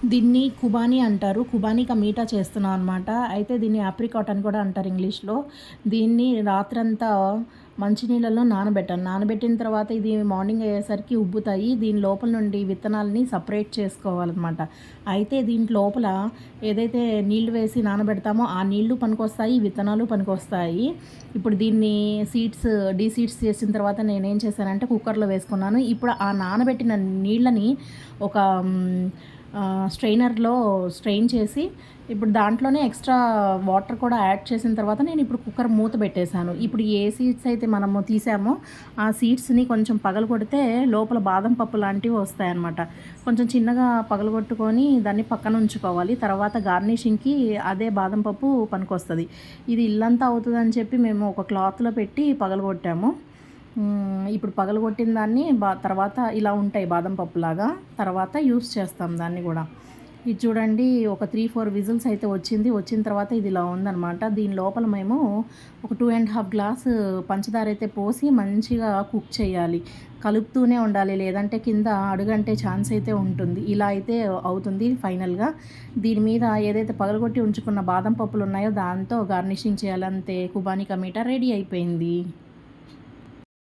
దీన్ని కుబానీ అంటారు. కుబానీ కా మీఠా చేస్తున్నాం అనమాట. అయితే దీన్ని ఆప్రికాట్ అని కూడా అంటారు ఇంగ్లీష్‌లో. దీన్ని రాత్రంతా మంచినీళ్ళలో నానబెట్టాను. నానబెట్టిన తర్వాత ఇది మార్నింగ్ అయ్యేసరికి ఉబ్బుతాయి. దీని లోపల నుండి విత్తనాలని సపరేట్ చేసుకోవాలనమాట. అయితే దీంట్ లోపల ఏదైతే నీళ్లు వేసి నానబెడతామో ఆ నీళ్లు పనికొస్తాయి, విత్తనాలు పనికొస్తాయి. ఇప్పుడు దీన్ని డీసీడ్స్ చేసిన తర్వాత నేనేం చేశానంటే కుక్కర్‌లో వేసుకున్నాను. ఇప్పుడు ఆ నానబెట్టిన నీళ్ళని ఒక స్ట్రెయినర్‌లో స్ట్రెయిన్ చేసి ఇప్పుడు దాంట్లోనే ఎక్స్ట్రా వాటర్ కూడా యాడ్ చేసిన తర్వాత నేను ఇప్పుడు కుక్కర్ మూత పెట్టేశాను. ఇప్పుడు ఏ సీడ్స్ అయితే మనము తీసామో ఆ సీడ్స్‌ని కొంచెం పగలగొడితే లోపల బాదం పప్పు లాంటివి వస్తాయన్నమాట. కొంచెం చిన్నగా పగలగొట్టుకొని దాన్ని పక్కన ఉంచుకోవాలి. తర్వాత గార్నిషింగ్‌కి అదే బాదం పప్పు పనికొస్తది. ఇది ఇల్లంతా అవుతదని చెప్పి మేము ఒక క్లాత్‌లో పెట్టి పగలగొట్టాము. ఇప్పుడు పగలగొట్టిన దాన్ని తర్వాత ఇలా ఉంటాయి బాదం పప్పులాగా. తర్వాత యూజ్ చేస్తాం దాన్ని గూడా. ఇది చూడండి ఒక 3, 4 విజిల్స్ అయితే వచ్చింది. వచ్చిన తర్వాత ఇది ఇలా ఉందనమాట. దీని లోపల మేము ఒక 2½ గ్లాసు పంచదార అయితే పోసి మంచిగా కుక్ చేయాలి. కలుపుతూనే ఉండాలి. లేదంటే కింద అడుగంటే ఛాన్స్ అయితే ఉంటుంది. ఇలా అయితే అవుతుంది ఫైనల్‌గా. దీని మీద ఏదైతే పగలగొట్టి ఉంచుకున్న బాదం పప్పులున్నాయో దాంతో గార్నిషింగ్ చేయాలి. అంతే కుబానీ కా మీఠా రెడీ అయిపోయింది.